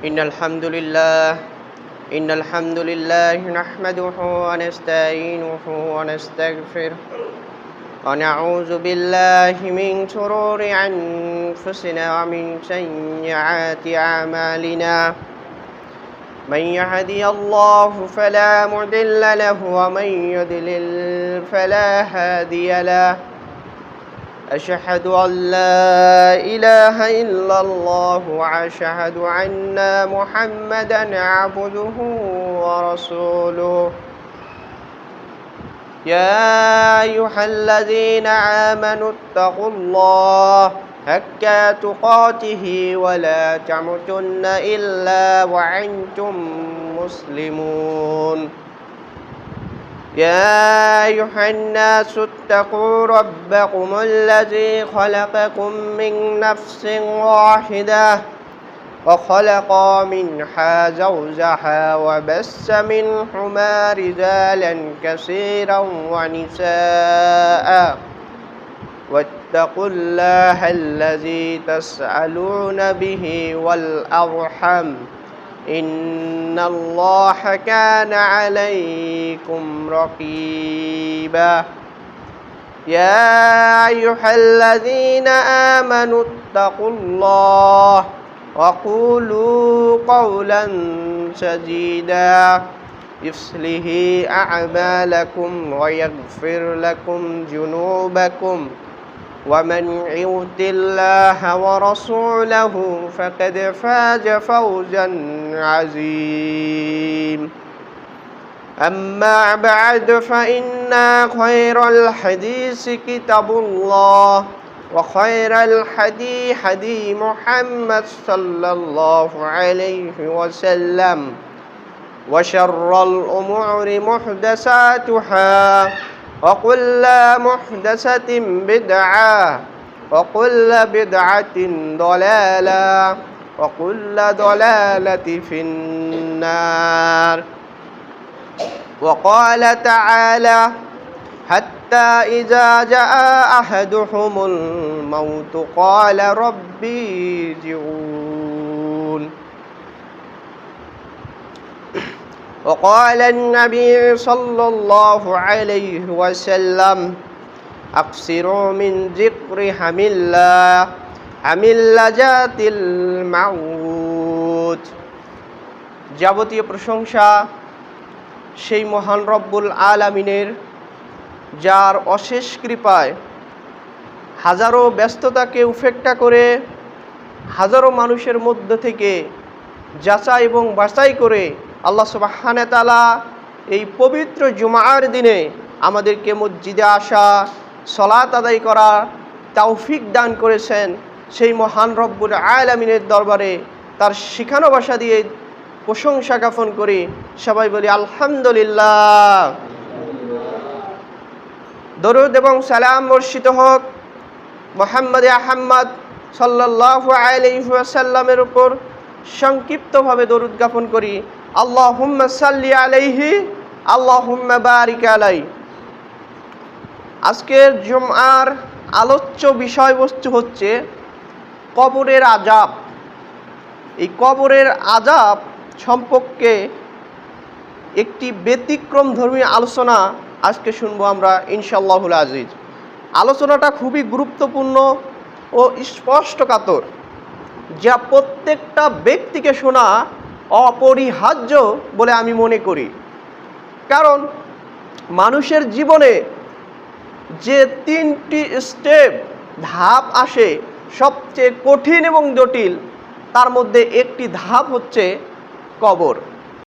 إن الحمد لله نحمده ونستعينه ونستغفره ونعوذ بالله من شرور أنفسنا ومن سيئات أعمالنا من يهدي الله فلا مضل له ومن يضلل فلا هادي له أشهد أن لا إله إلا الله وأشهد أن محمدا عبده ورسوله يا أيها الذين آمنوا اتقوا الله حق تقاته ولا تموتن إلا وأنتم مسلمون يا أيها الناس اتقوا ربكم الذي خلقكم من نفس واحدة وخلق منها زوجها وبث منهما رجالا كثيرا ونساء واتقوا الله الذي تسألون به والأرحم إن الله كان عليكم رقيبا يا أيها الذين آمنوا اتقوا الله وقولوا قولا سديدا يصلح أعمالكم ويغفر لكم ذنوبكم ومن يطع الله ورسوله فقد فاز فوزا عظيما أما بعد فإن خير الحديث كتاب الله وخير الهدي هدي محمد صلى الله عليه وسلم وشر الأمور محدثاتها وكل محدثة بدعة وكل بدعة ضلالة وكل ضلالة في النار وقال تعالى حتى إذا جاء أحدهم الموت قال ربي ارجعون وقال النبي صلى الله عليه وسلم أكثروا من ذكر حملجات الموت যাবতীয় প্রশংসা সেই মহান রব্বুল আলামিনের, যার অশেষ কৃপায় হাজারো ব্যস্ততাকে উপেক্ষা করে হাজারো মানুষের মধ্য থেকে যাচাই এবং বাছাই করে আল্লাহ সুবহানাহু ওয়া তাআলা এই পবিত্র জুমার দিনে আমাদেরকে মসজিদে আসা, সালাত আদায় করা তৌফিক দান করেছেন। সেই মহান রব্বুল আলামিনের দরবারে তার শিখানো ভাষা দিয়ে প্রশংসা জ্ঞাপন করি। সবাই বলি আলহামদুলিল্লাহ। দরুদ এবং সালাম বর্ষিত হোক মুহাম্মদে আহমদ সাল্লাল্লাহু আলাইহি ওয়াসাল্লামের উপর। সংক্ষিপ্তভাবে দরুদ জ্ঞাপন করি, আল্লাহুম্মা সাল্লি আলাইহি আল্লাহুম্মা বারিক আলাইহি। আজকের জুমআর আলোচ্য বিষয়বস্তু হচ্ছে কবরের আযাব। এই কবরের আযাব সম্পর্কে একটি ব্যতিক্রমধর্মী আলোচনা আজকে শুনবো আমরা ইনশাআল্লাহুল আজিজ। আলোচনাটা খুবই গুরুত্বপূর্ণ ও স্পষ্টকাতর, যা প্রত্যেকটা ব্যক্তিকে শোনা অপরিহার্য বলে আমি মনে করি। কারণ মানুষের জীবনে যে তিনটি ধাপ আসে সবচেয়ে কঠিন এবং জটিল, তার মধ্যে একটি ধাপ হচ্ছে কবর।